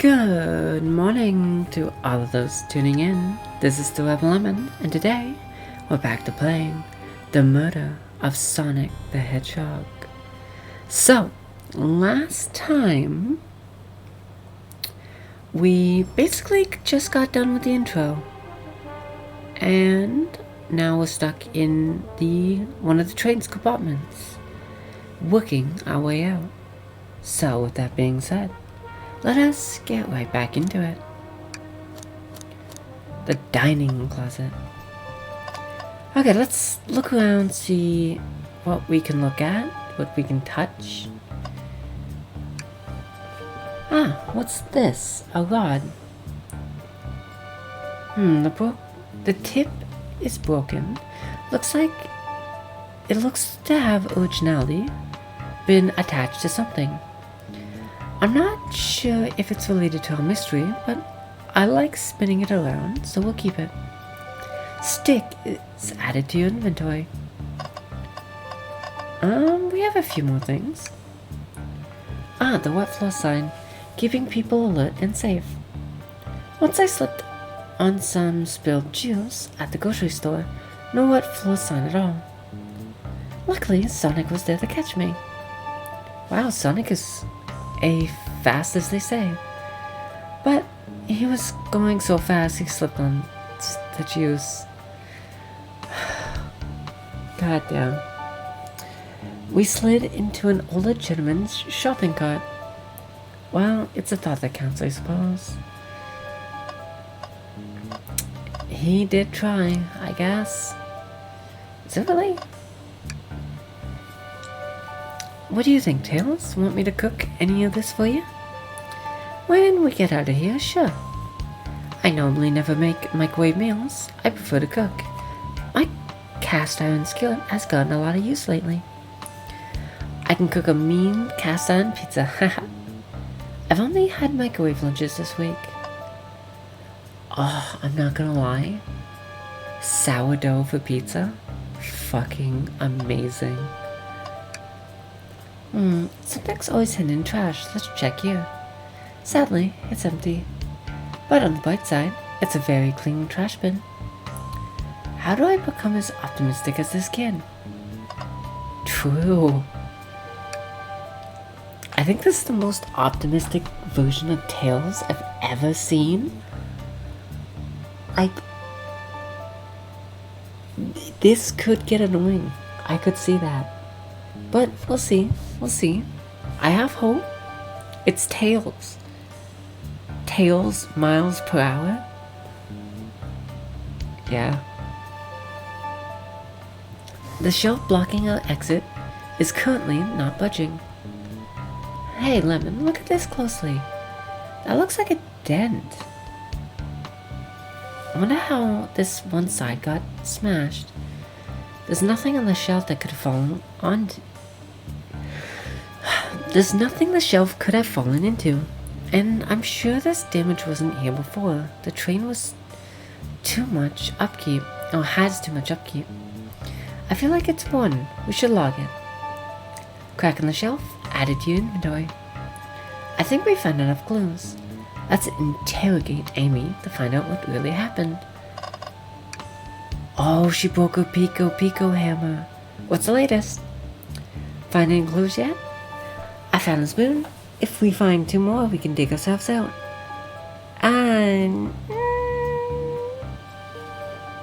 Good morning to all of those tuning in. This is still Lemon, and today we're back to playing The Murder of Sonic the Hedgehog. So, last time we basically just got done with the intro, and now we're stuck in one of the train's compartments, working our way out. So, with that being said, let us get right back into it. The dining closet. Okay, let's look around, see what we can look at, what we can touch. Ah, what's this? A rod. The tip is broken. Looks to have originally been attached to something. I'm not sure if it's related to our mystery, but I like spinning it around, so we'll keep it. Stick is added to your inventory. We have a few more things. Ah, the wet floor sign, keeping people alert and safe. Once I slipped on some spilled juice at the grocery store, no wet floor sign at all. Luckily, Sonic was there to catch me. Wow, Sonic is fast as they say. But he was going so fast he slipped on the juice. God damn. We slid into an older gentleman's shopping cart. Well, it's a thought that counts, I suppose. He did try, I guess. Is it really? What do you think, Tails? Want me to cook any of this for you? When we get out of here, sure. I normally never make microwave meals. I prefer to cook. My cast iron skillet has gotten a lot of use lately. I can cook a mean cast iron pizza, haha. I've only had microwave lunches this week. Oh, I'm not gonna lie. Sourdough for pizza? Fucking amazing. Something's always hidden in trash. Let's check here. Sadly, it's empty. But on the bright side, it's a very clean trash bin. How do I become as optimistic as this kid? True. I think this is the most optimistic version of Tails I've ever seen. This could get annoying. I could see that. But we'll see. We'll see. I have hope. It's Tails. Tails miles per hour? Yeah. The shelf blocking our exit is currently not budging. Hey, Lemon, look at this closely. That looks like a dent. I wonder how this one side got smashed. There's nothing on the shelf that could have fallen onto. There's nothing the shelf could have fallen into, and I'm sure this damage wasn't here before. The train was too much upkeep, or has too much upkeep. I feel like it's one. We should log it. Crack in the shelf, added to your inventory. I think we found enough clues. Let's interrogate Amy to find out what really happened. Oh, she broke her Pico hammer. What's the latest? Find any clues yet? I found a spoon. If we find two more, we can dig ourselves out. And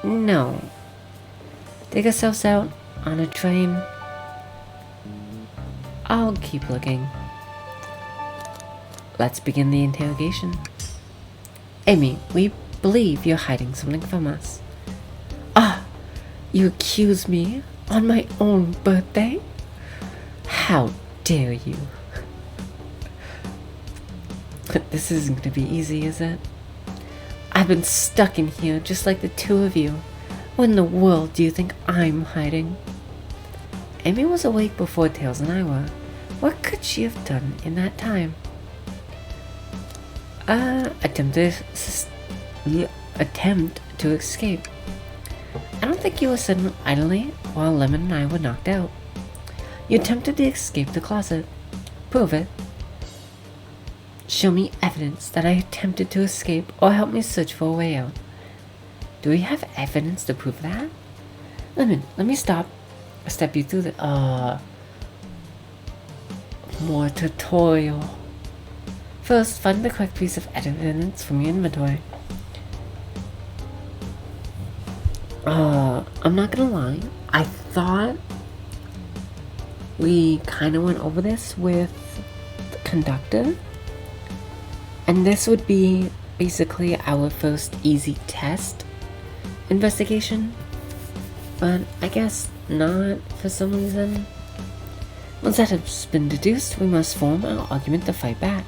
no. Dig ourselves out on a train. I'll keep looking. Let's begin the interrogation. Amy, we believe you're hiding something from us. Ah, you accuse me on my own birthday? How dare you? This isn't going to be easy, is it? I've been stuck in here just like the two of you. What in the world do you think I'm hiding? Amy was awake before Tails and I were. What could she have done in that time? Attempt to escape. I don't think you were sitting idly while Lemon and I were knocked out. You attempted to escape the closet. Prove it. Show me evidence that I attempted to escape or help me search for a way out. Do we have evidence to prove that? Let me step you through the, more tutorial. First, find the correct piece of evidence from your inventory. I'm not gonna lie, I thought we kinda went over this with the conductor. And this would be basically our first easy test investigation. But I guess not for some reason. Once that has been deduced, we must form an argument to fight back.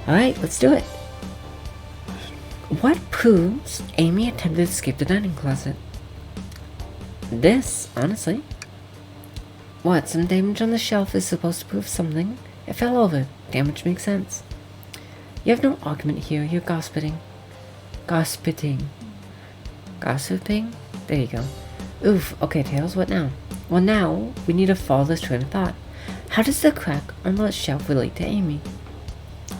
Alright, let's do it. What proves Amy attempted to escape the dining closet? This, honestly. What, some damage on the shelf is supposed to prove something? It fell over. Damage makes sense. You have no argument here, you're gossiping. Gossiping? There you go. Oof, okay Tails, what now? Well now, we need to follow this train of thought. How does the crack on the shelf relate to Amy?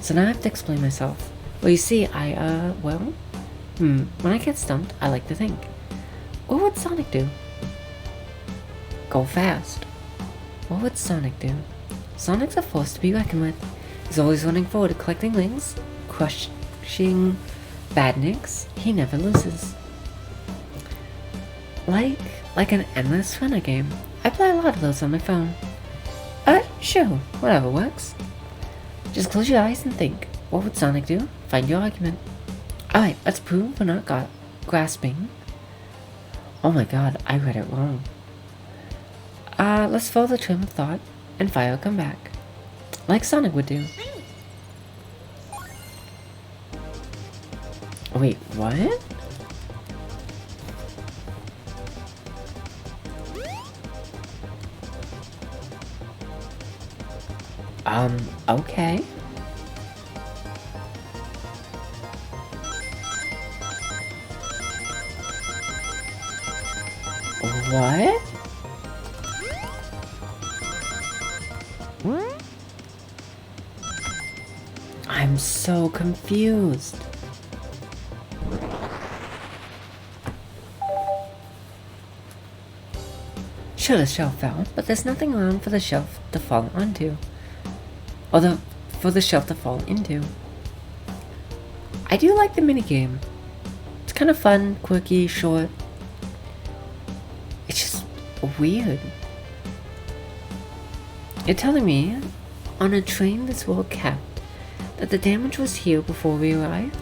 So now I have to explain myself. Well, you see, when I get stumped, I like to think. What would Sonic do? Go fast. What would Sonic do? Sonic's a force to be reckoned with. He's always running forward, collecting rings, crushing badniks. He never loses. Like an endless runner game. I play a lot of those on my phone. Sure, whatever works. Just close your eyes and think. What would Sonic do? Find your argument. Alright, let's prove we're not grasping. Oh my god, I read it wrong. Let's follow the train of thought and fire a comeback. Like Sonic would do. Wait, what? Okay. What? I'm so confused. Sure, the shelf fell, but there's nothing around for the shelf to fall onto. Or for the shelf to fall into. I do like the minigame. It's kind of fun, quirky, short. It's just weird. You're telling me, on a train this well kept, that the damage was here before we arrived?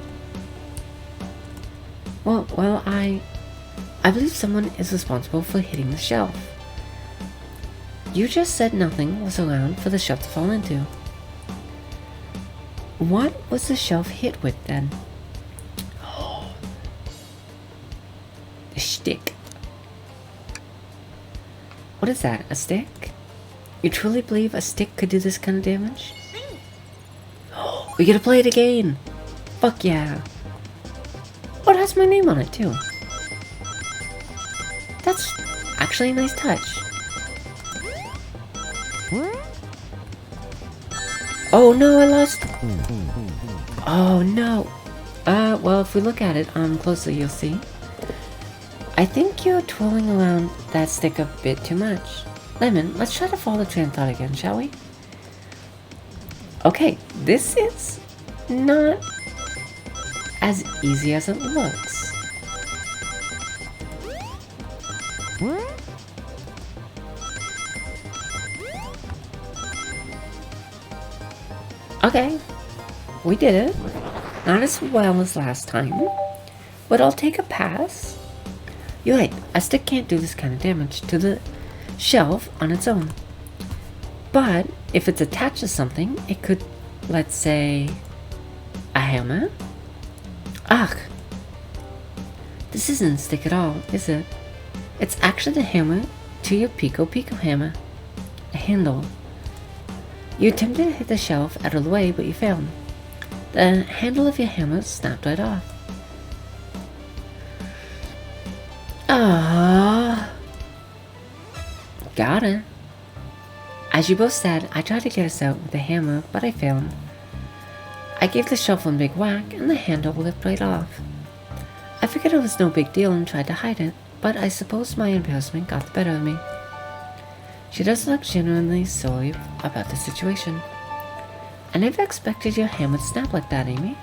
Well, I believe someone is responsible for hitting the shelf. You just said nothing was around for the shelf to fall into. What was the shelf hit with then? Oh, the stick. What is that, a stick? You truly believe a stick could do this kind of damage? We gotta play it again! Fuck yeah! Oh, it has my name on it too. That's actually a nice touch. Oh no, I lost! Oh no! Well, if we look at it closely, you'll see. I think you're twirling around that stick a bit too much. Lemon, let's try to follow the train of thought again, shall we? Okay, this is not as easy as it looks. Okay, we did it. Not as well as last time, but I'll take a pass. You're right, a stick can't do this kind of damage to the shelf on its own. But if it's attached to something, it could, let's say, a hammer? Ugh! This isn't a stick at all, is it? It's actually the hammer to your Pico hammer. A handle. You attempted to hit the shelf out of the way, but you failed. The handle of your hammer snapped right off. Ah, got it. As you both said, I tried to get us out with the hammer, but I failed. I gave the shelf one big whack and the handle whipped right off. I figured it was no big deal and tried to hide it, but I suppose my embarrassment got the better of me. She does look genuinely sorry about the situation. I never expected your hand would snap like that, Amy.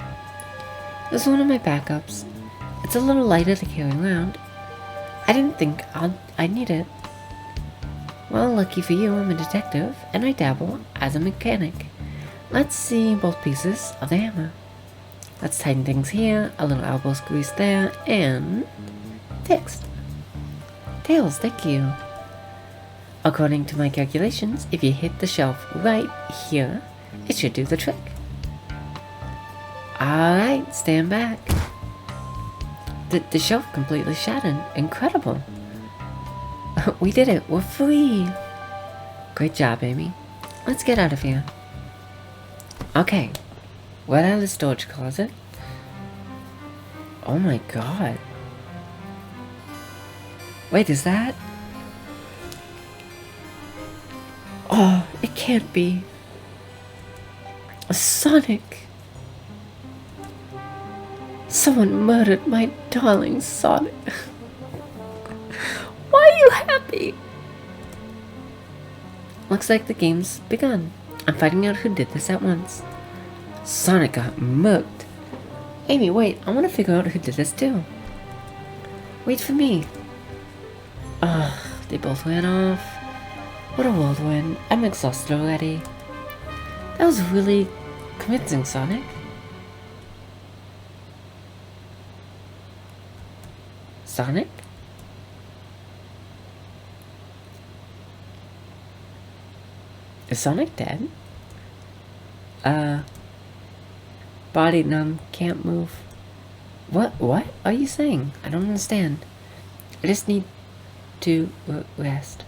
It was one of my backups. It's a little lighter to carry around. I didn't think I'd need it. Well, lucky for you, I'm a detective, and I dabble as a mechanic. Let's see both pieces of the hammer. Let's tighten things here, a little elbow grease there, and fixed. Tails, thank you. According to my calculations, if you hit the shelf right here, it should do the trick. Alright, stand back. The shelf completely shattered. Incredible. We did it. We're free. Great job, Amy. Let's get out of here. Okay. Right out of the storage closet. Oh my god. Wait, is that? Oh, it can't be. A Sonic. Someone murdered my darling Sonic. Why are you happy? Looks like the game's begun. I'm finding out who did this at once. Sonic got murked. Amy, wait, I want to figure out who did this too. Wait for me. Ugh, they both ran off. What a whirlwind. I'm exhausted already. That was really convincing, Sonic. Sonic? Is Sonic dead? Body numb, can't move. What are you saying? I don't understand. I just need to rest.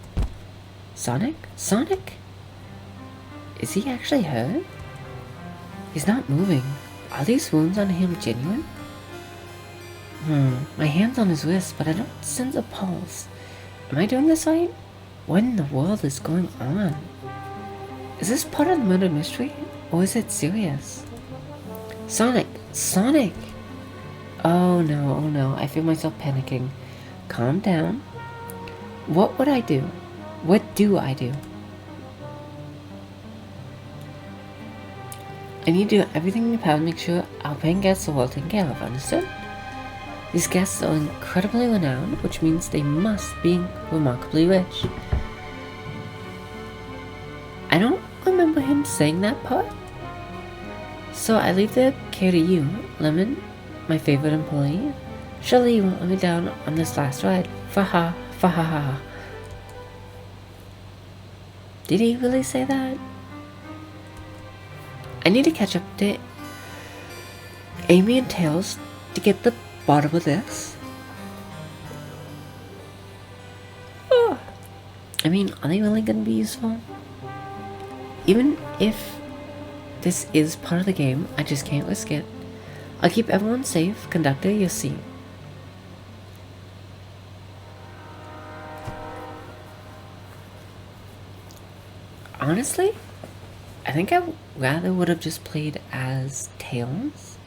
Sonic? Sonic? Is he actually hurt? He's not moving. Are these wounds on him genuine? My hand's on his wrist, but I don't sense a pulse. Am I doing this right? What in the world is going on? Is this part of the murder mystery, or is it serious? Sonic! Sonic! Oh no, I feel myself panicking. Calm down. What would I do? What do I do? I need to do everything in my power to make sure our paying guests are well taken care of, understood? These guests are incredibly renowned, which means they must be remarkably rich. I don't remember him saying that part. So I leave the care to you, Lemon, my favorite employee. Surely you won't let me down on this last ride. Faha, faha. Did he really say that? I need to catch up to Amy and Tails to get the bottom of this. Oh. I mean, are they really gonna be useful? Even if this is part of the game, I just can't risk it. I'll keep everyone safe. Conductor, you'll see. Honestly, I think I rather would have just played as Tails.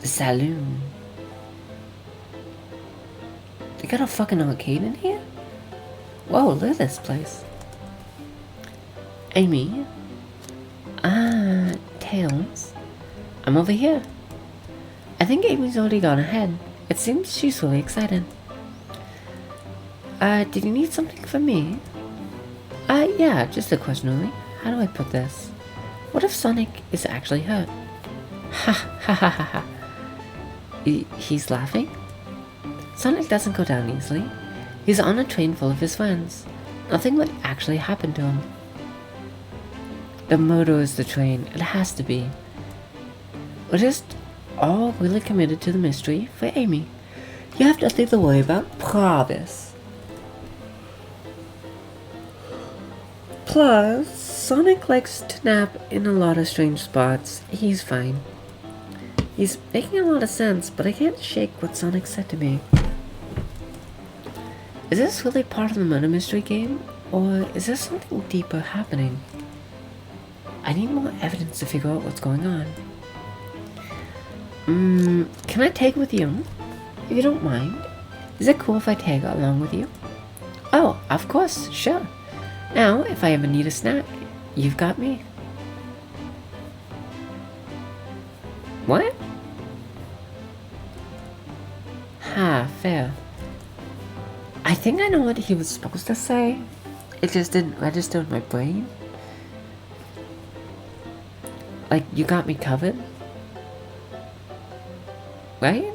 The saloon. They got a fucking arcade in here? Whoa, look at this place. Amy. Tails. I'm over here. I think Amy's already gone ahead. It seems she's really excited. Did you need something from me? Yeah, just a question only. How do I put this? What if Sonic is actually hurt? Ha ha ha ha ha. He's laughing? Sonic doesn't go down easily. He's on a train full of his friends. Nothing would actually happen to him. The murder is the train. It has to be. We're just all really committed to the mystery for Amy. You have nothing to worry about, promise. Plus, Sonic likes to nap in a lot of strange spots. He's fine. He's making a lot of sense, but I can't shake what Sonic said to me. Is this really part of the murder mystery game? Or is there something deeper happening? I need more evidence to figure out what's going on. Can I tag with you? If you don't mind. Is it cool if I tag along with you? Oh, of course, sure. Now, if I ever need a snack, you've got me. What? Ha, fair. I think I know what he was supposed to say. It just didn't register in my brain. Like, you got me covered? Right?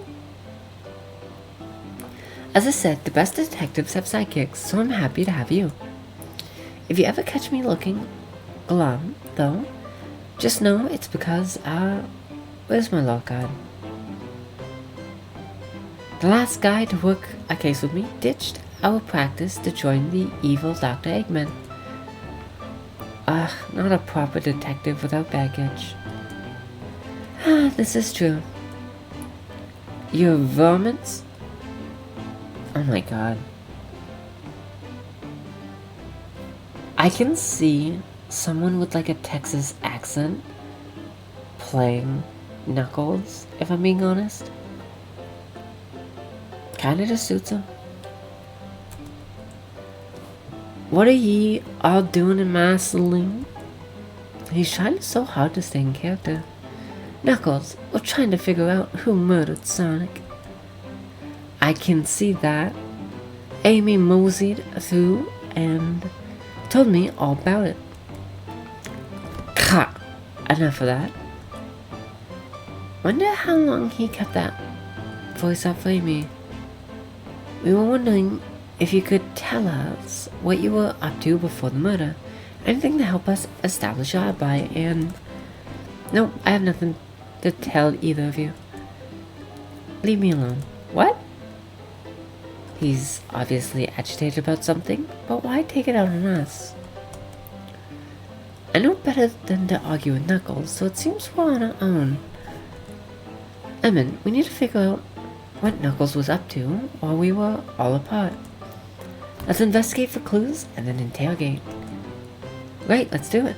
As I said, the best detectives have sidekicks, so I'm happy to have you. If you ever catch me looking glum, though, just know it's because, where's my log card? The last guy to work a case with me ditched our practice to join the evil Dr. Eggman. Not a proper detective without baggage. This is true. Your varmints? Oh my god. I can see someone with like a Texas accent playing Knuckles, if I'm being honest. Kinda just suits him. What are ye all doing in my saloon? He's trying so hard to stay in character. Knuckles, we're trying to figure out who murdered Sonic. I can see that. Amy moseyed through and told me all about it. Ha! Enough of that. Wonder how long he kept that voice up for Amy. We were wondering if you could tell us what you were up to before the murder. Anything to help us establish your alibi, and... No, I have nothing to tell either of you. Leave me alone. What? He's obviously agitated about something, but why take it out on us? I know better than to argue with Knuckles, so it seems we're on our own. Lemon, we need to figure out what Knuckles was up to while we were all apart. Let's investigate for clues and then interrogate. Right, let's do it.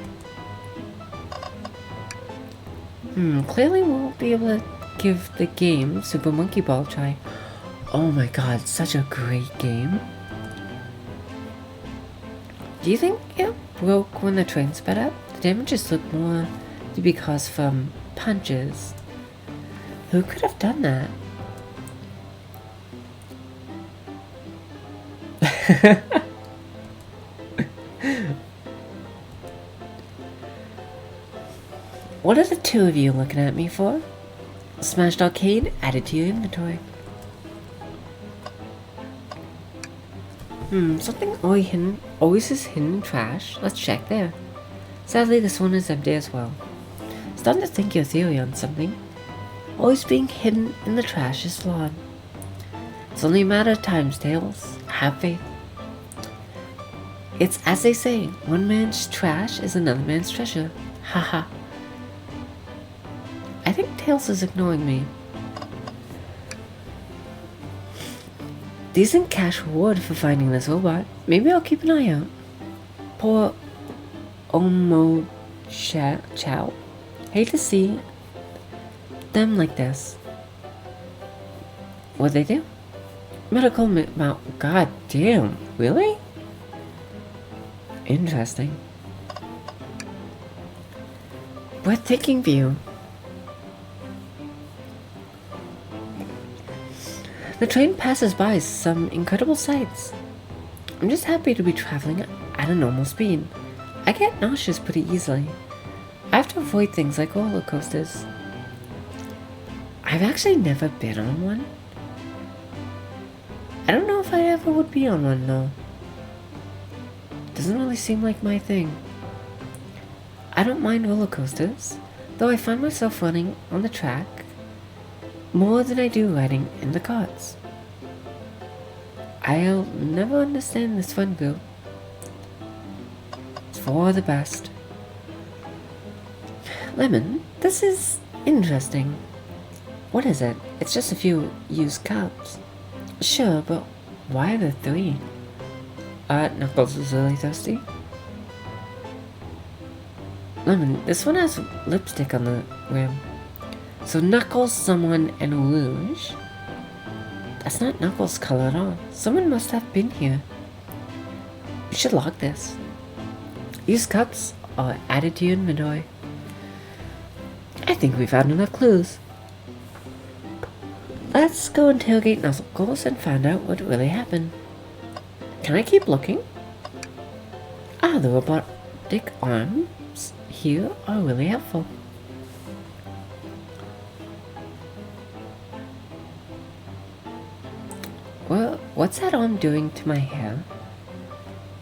Clearly we won't be able to give the game Super Monkey Ball a try. Oh my god, such a great game. Do you think it broke when the train sped up? The damages look more to be caused from punches. Who could have done that? What are the two of you looking at me for? Smashed Arcade added to your inventory. Something always is hidden in trash. Let's check there. Sadly, this one is empty as well. Starting to think your theory on something. Always being hidden in the trash is flawed. It's only a matter of time, Tails. Have faith. It's as they say, one man's trash is another man's treasure. Haha. I think Tails is ignoring me. Decent cash reward for finding this robot. Maybe I'll keep an eye out. Poor Omo Chow. Hate to see them like this. What'd they do? Medical mount. God damn. Really? Interesting. Breathtaking view. The train passes by some incredible sights. I'm just happy to be traveling at a normal speed. I get nauseous pretty easily. I have to avoid things like roller coasters. I've actually never been on one. I don't know if I ever would be on one though. Doesn't really seem like my thing. I don't mind roller coasters, though I find myself running on the track more than I do riding in the carts. I'll never understand this fun group. It's for the best. Lemon, this is interesting. What is it? It's just a few used cups. Sure, but why the three? Knuckles is really thirsty. Lemon, this one has lipstick on the rim. So Knuckles, someone, and Rouge. That's not Knuckles' color at all. Someone must have been here. We should lock this. Use cups or added to your inventory. I think we've had enough clues. Let's go interrogate Knuckles and find out what really happened. Can I keep looking? Ah, the robotic arms here are really helpful. Well, what's that arm doing to my hair?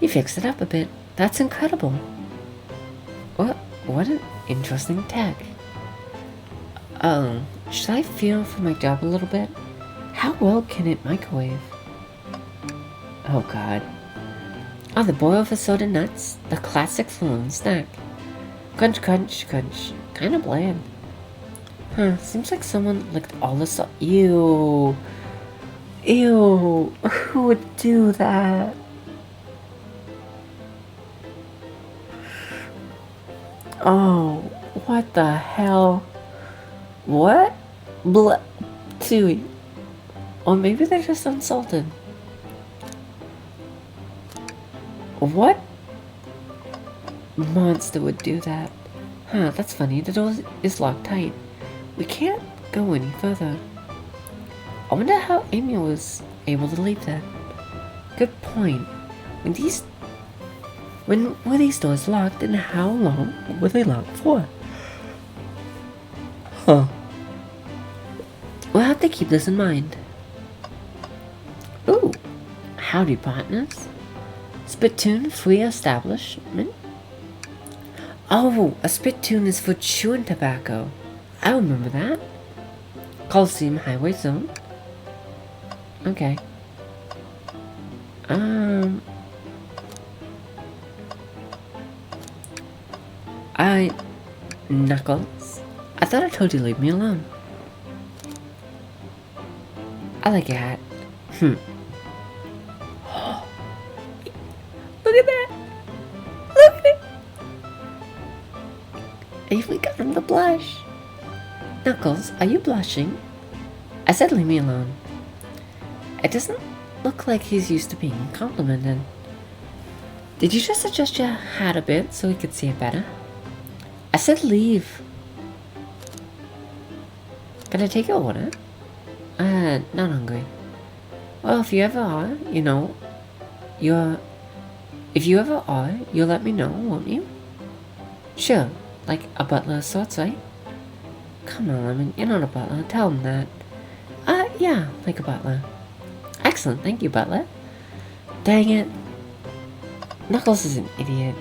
He fixed it up a bit. That's incredible. What an interesting tech. Should I feel for my job a little bit? How well can it microwave? Oh god. Oh, the boiled assorted nuts. The classic saloon snack. Crunch, crunch, crunch. Kinda bland. Huh, seems like someone licked all the salt. Ew. Ew. Who would do that? Oh, what the hell? What? Blah. Tui. Or maybe they're just unsalted. What monster would do that? Huh, that's funny. The door is locked tight. We can't go any further. I wonder how Amy was able to leave that. Good point. When were these doors locked and how long were they locked for? Huh. We'll have to keep this in mind. Ooh. Howdy, partners. Spittoon free establishment? Oh, a spittoon is for chewing tobacco. I remember that. Coliseum Highway Zone. Okay. Knuckles. I thought I told you to leave me alone. I like your hat. Look at that! Look at it! We got him to blush. Knuckles, are you blushing? I said leave me alone. It doesn't look like he's used to being complimented. Did you just adjust your hat a bit so we could see it better? I said leave. Can I take your order? Not hungry. Well, if you ever are, if you ever are, you'll let me know, won't you? Sure, like a butler of sorts, right? Come on, Lemon, you're not a butler, tell him that. Yeah, like a butler. Excellent, thank you, butler. Dang it. Knuckles is an idiot.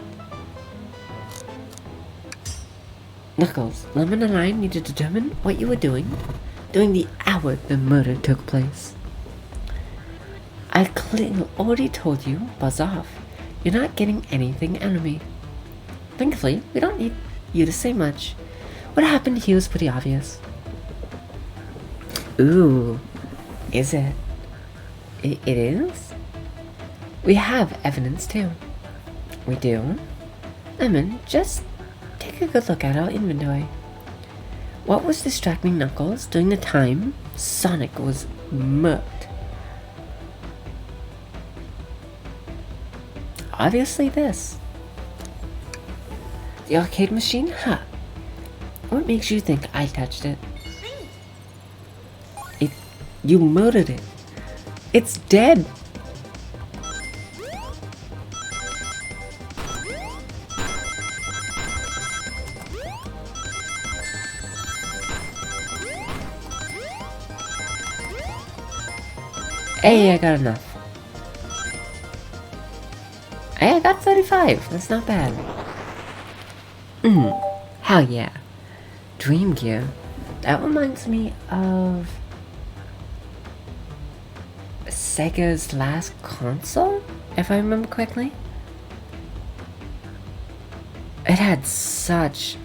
Knuckles, Lemon and I need to determine what you were doing during the hour the murder took place. I clearly already told you, buzz off. You're not getting anything out of me. Thankfully, we don't need you to say much. What happened here was pretty obvious. Ooh, is it? It is? We have evidence too. We do? Lemon, just take a good look at our inventory. What was distracting Knuckles during the time Sonic was murked? Obviously this. The arcade machine? Huh. What makes you think I touched it? You murdered it. It's dead. Hey, I got enough. Hey, I got 35. That's not bad. Hell yeah. Dream Gear. That reminds me of Sega's last console, if I remember correctly. It had such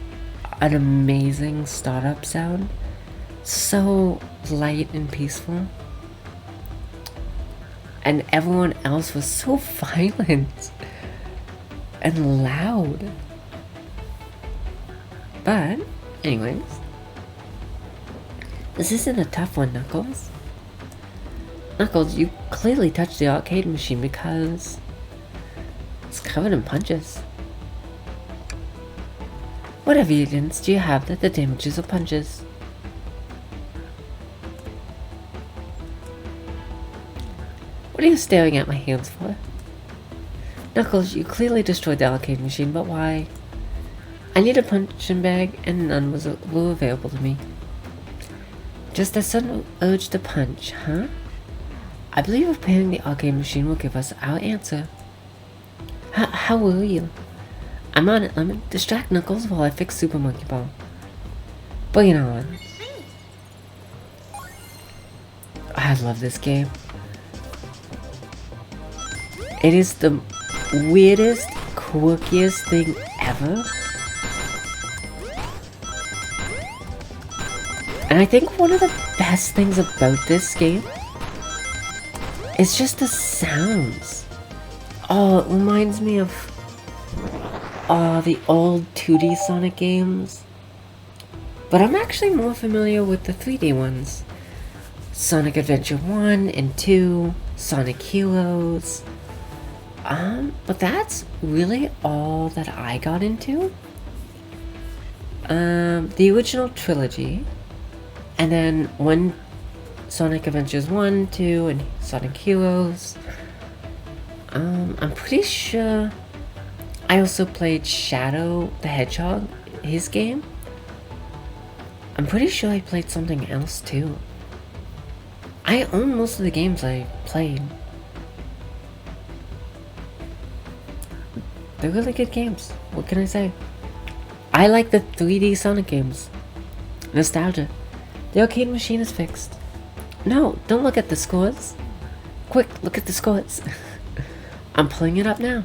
an amazing startup sound. So light and peaceful. and everyone else was so violent and loud. But, anyways, this isn't a tough one, Knuckles. Knuckles, you clearly touched the arcade machine because it's covered in punches. What evidence do you have that the damages are punches? What are you staring at my hands for? Knuckles, you clearly destroyed the arcade machine, but why? I need a punching bag and none were available to me. Just a sudden urge to punch, huh? I believe repairing the arcade machine will give us our answer. How will you? I'm on it, Lemon. Distract Knuckles while I fix Super Monkey Ball. Bring it on. I love this game. It is the weirdest, quirkiest thing ever. And I think one of the best things about this game is just the sounds. Oh, it reminds me of the old 2D Sonic games. But I'm actually more familiar with the 3D ones. Sonic Adventure 1 and 2, Sonic Heroes. But that's really all that I got into. The original trilogy, and then Sonic Adventures 1, 2, and Sonic Heroes. I'm pretty sure I also played Shadow the Hedgehog, his game. I'm pretty sure I played something else too. I own most of the games I played. They're really good games. What can I say? I like the 3D Sonic games. Nostalgia. The arcade machine is fixed. No, don't look at the scores. Quick, look at the scores. I'm pulling it up now.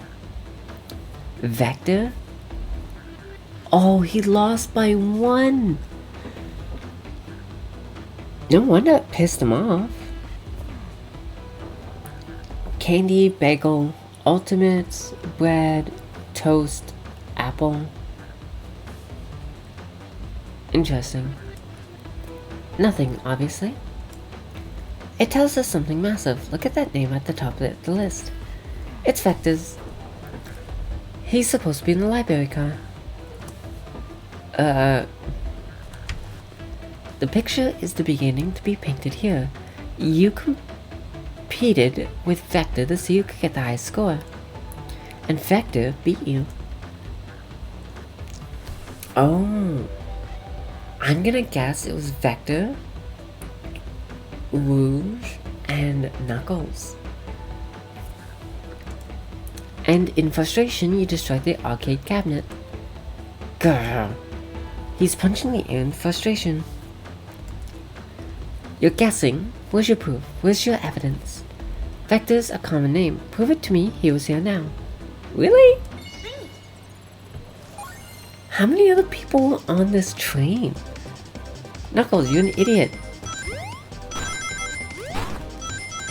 Vector. Oh, he lost by 1. No wonder it pissed him off. Candy, bagel, ultimates, bread, toast, apple. Interesting. Nothing, obviously. It tells us something massive. Look at that name at the top of the list. It's Vector's. He's supposed to be in the library car. The picture is the beginning to be painted here. You competed with Vector to see who could get the highest score. And Vector beat you. Oh. I'm gonna guess it was Vector, Rouge, and Knuckles. And in frustration, you destroyed the arcade cabinet. Grr. He's punching the air in frustration. You're guessing. Where's your proof? Where's your evidence? Vector's a common name. Prove it to me. He was here now. Really? How many other people are on this train? Knuckles, you're an idiot.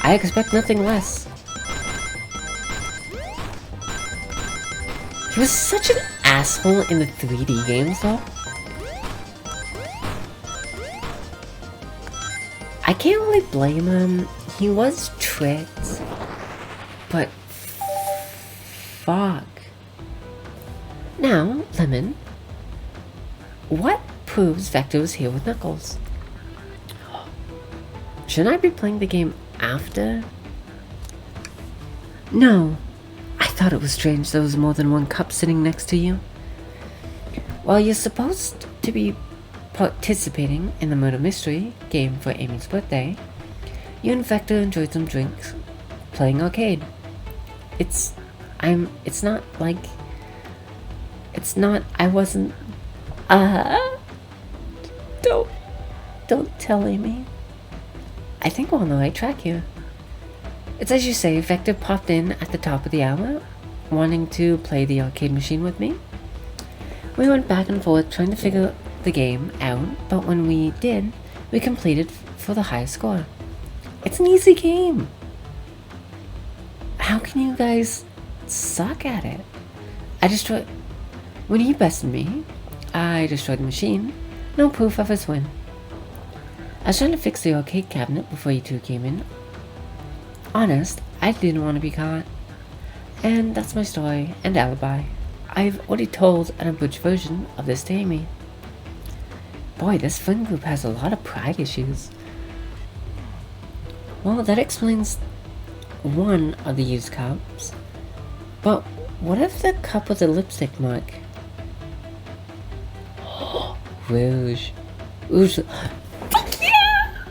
I expect nothing less. He was such an asshole in the 3D games, though. I can't really blame him. He was tricked. But fuck. Now, Lemon, what proves Vector was here with Knuckles? Shouldn't I be playing the game after? No. I thought it was strange there was more than one cup sitting next to you. Well, you're supposed to be participating in the murder mystery game for Amy's birthday. You and Vector enjoyed some drinks, playing arcade. I wasn't, don't tell Amy. I think we're on the right track here. It's as you say, Vector popped in at the top of the hour, wanting to play the arcade machine with me. We went back and forth trying to figure the game out, but when we did, we completed for the high score. It's an easy game. How can you guys suck at it? When he bested me, I destroyed the machine. No proof of his win. I was trying to fix the arcade cabinet before you two came in. Honest, I didn't want to be caught. And that's my story and alibi. I've already told an abridged version of this to Amy. Boy, this friend group has a lot of pride issues. Well, that explains one of the used cups. But what if the cup with the lipstick mark? Rouge. Rouge. Fuck yeah!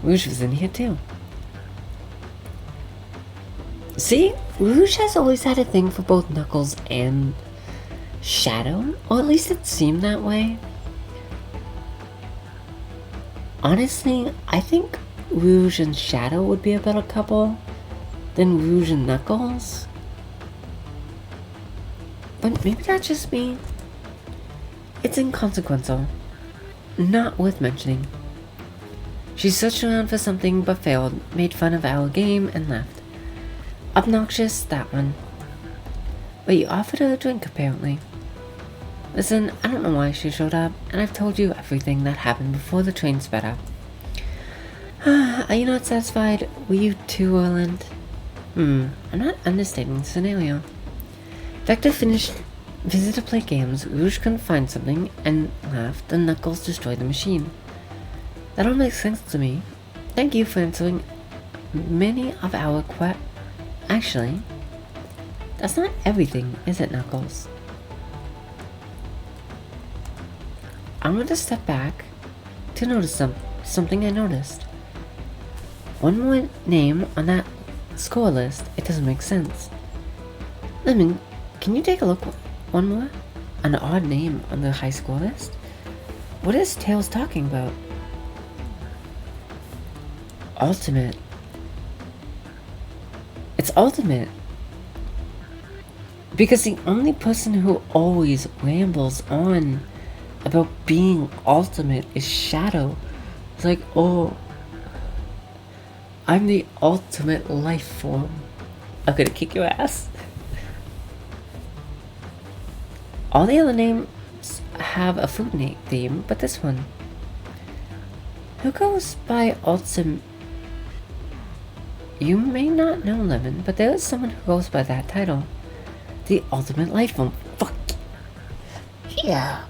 Rouge was in here too. See? Rouge has always had a thing for both Knuckles and Shadow, or at least it seemed that way. Honestly, I think Rouge and Shadow would be a better couple than Rouge and Knuckles. But maybe that's just me. It's inconsequential. Not worth mentioning. She searched around for something but failed, made fun of our game, and left. Obnoxious, that one. But you offered her a drink, apparently. Listen, I don't know why she showed up, and I've told you everything that happened before the train sped up. Are you not satisfied? Were you too whirlwind? I'm not understanding the scenario. Vector finished visit to play games, Rouge couldn't find something, and left, and Knuckles destroyed the machine. That all makes sense to me. Thank you for answering many of our Actually, that's not everything, is it, Knuckles? I'm going to step back to notice something I noticed. One more name on that score list, it doesn't make sense. Lemon, can you take a look one more? An odd name on the high score list? What is Tails talking about? Ultimate. It's Ultimate. Because the only person who always rambles on about being ultimate is Shadow. It's like, oh, I'm the ultimate life form. I'm gonna kick your ass. All the other names have a food theme, but this one. Who goes by Ultimate? You may not know, Lemon, but there is someone who goes by that title. The ultimate life form. Fuck. Yeah.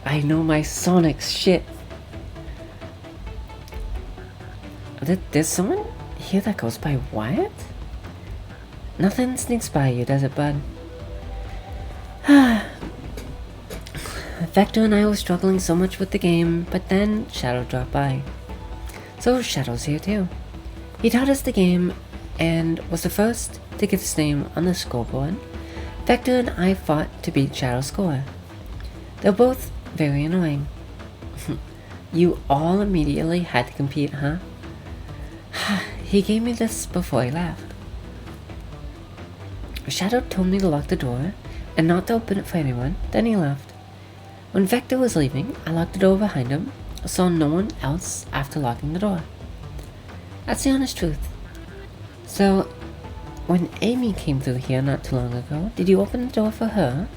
I know my Sonic shit. There's someone here that goes by Wyatt? Nothing sneaks by you, does it, bud? Vector and I were struggling so much with the game, but then Shadow dropped by. So Shadow's here too. He taught us the game and was the first to get his name on the scoreboard. Vector and I fought to beat Shadow's score. They're both very annoying. You all immediately had to compete, huh? He gave me this before he left. Shadow told me to lock the door and not to open it for anyone, then he left. When Vector was leaving, I locked the door behind him, saw no one else after locking the door. That's the honest truth. So, when Amy came through here not too long ago, did you open the door for her?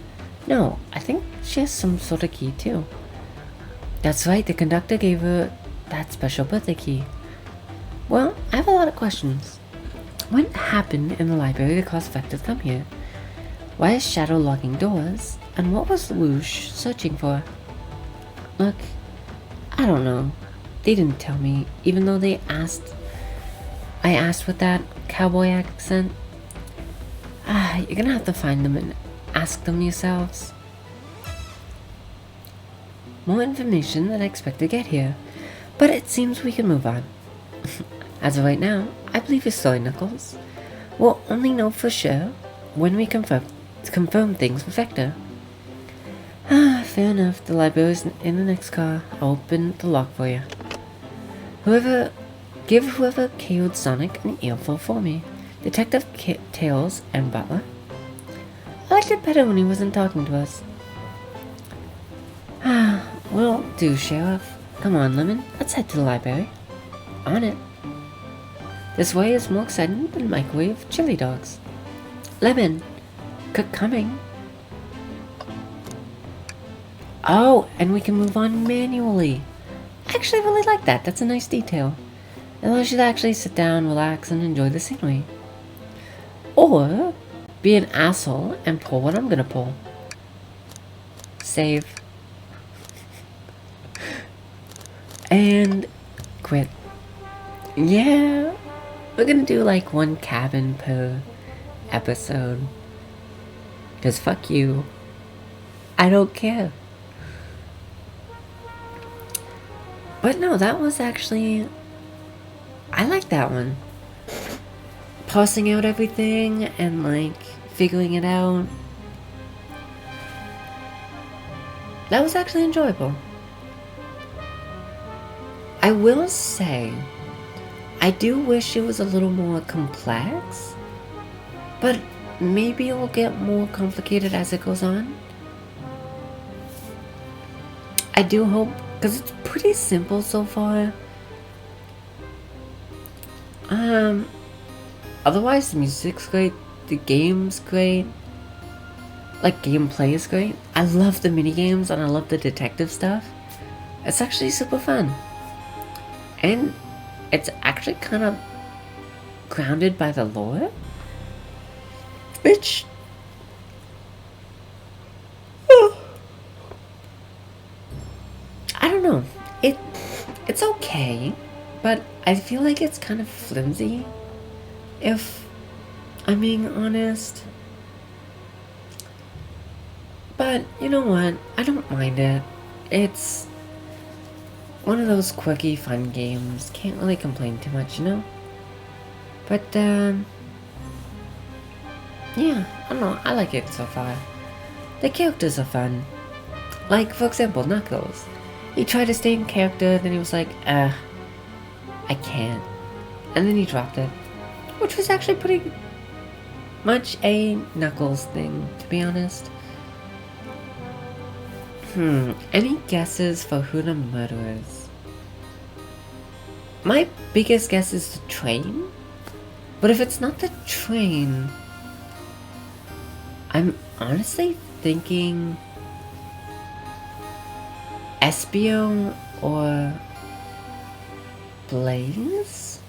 No, I think she has some sort of key too. That's right, the conductor gave her that special birthday key. Well, I have a lot of questions. What happened in the library that caused Vector to come here? Why is Shadow locking doors? And what was Rouge searching for? Look, I don't know. They didn't tell me, even though I asked with that cowboy accent. You're gonna have to find them and ask them yourselves. More information than I expect to get here, but it seems we can move on. As of right now, I believe your story, Knuckles. We'll only know for sure when we confirm things with Vector. Fair enough. The library's in the next car. I'll open the lock for you. Give whoever KO'd Sonic an earful for me. Detective Tails and Butler. I liked it better when he wasn't talking to us. Will do, Sheriff. Come on, Lemon. Let's head to the library. On it. This way is more exciting than microwave chili dogs. Lemon, cook coming. Oh, and we can move on manually. I actually really like that. That's a nice detail. It allows you to actually sit down, relax, and enjoy the scenery. Or be an asshole and pull what I'm gonna pull. Save. And quit. Yeah, we're gonna do like one cabin per episode. Cause fuck you. I don't care. But no, that was actually... I like that one. Parsing out everything and like figuring it out. That was actually enjoyable. I will say, I do wish it was a little more complex, but maybe it will get more complicated as it goes on. I do hope, because it's pretty simple so far. Otherwise the music's great, the game's great, like gameplay is great. I love the mini games and I love the detective stuff. It's actually super fun. And it's actually kind of grounded by the lore, which I don't know. It's okay, but I feel like it's kind of flimsy, if I'm being honest. But you know what? I don't mind it. It's one of those quirky, fun games. Can't really complain too much, you know? But, yeah, I don't know. I like it so far. The characters are fun. Like, for example, Knuckles. He tried to stay in character, then he was like, I can't. And then he dropped it. Which was actually pretty much a Knuckles thing, to be honest. Any guesses for who the murderer is? My biggest guess is the train. But if it's not the train, I'm honestly thinking Espio or Blaze?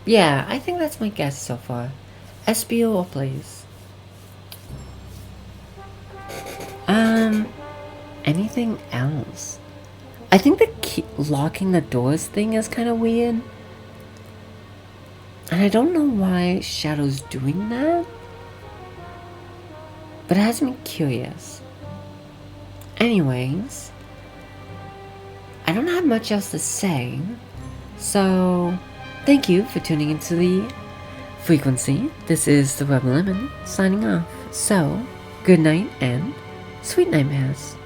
Yeah, I think that's my guess so far. Espio or Blaze. Anything else? I think the locking the doors thing is kind of weird. And I don't know why Shadow's doing that. But it has me curious. Anyways, I don't have much else to say. So, thank you for tuning into the frequency. This is the Rebel Lemon signing off. So, good night and sweet nightmares.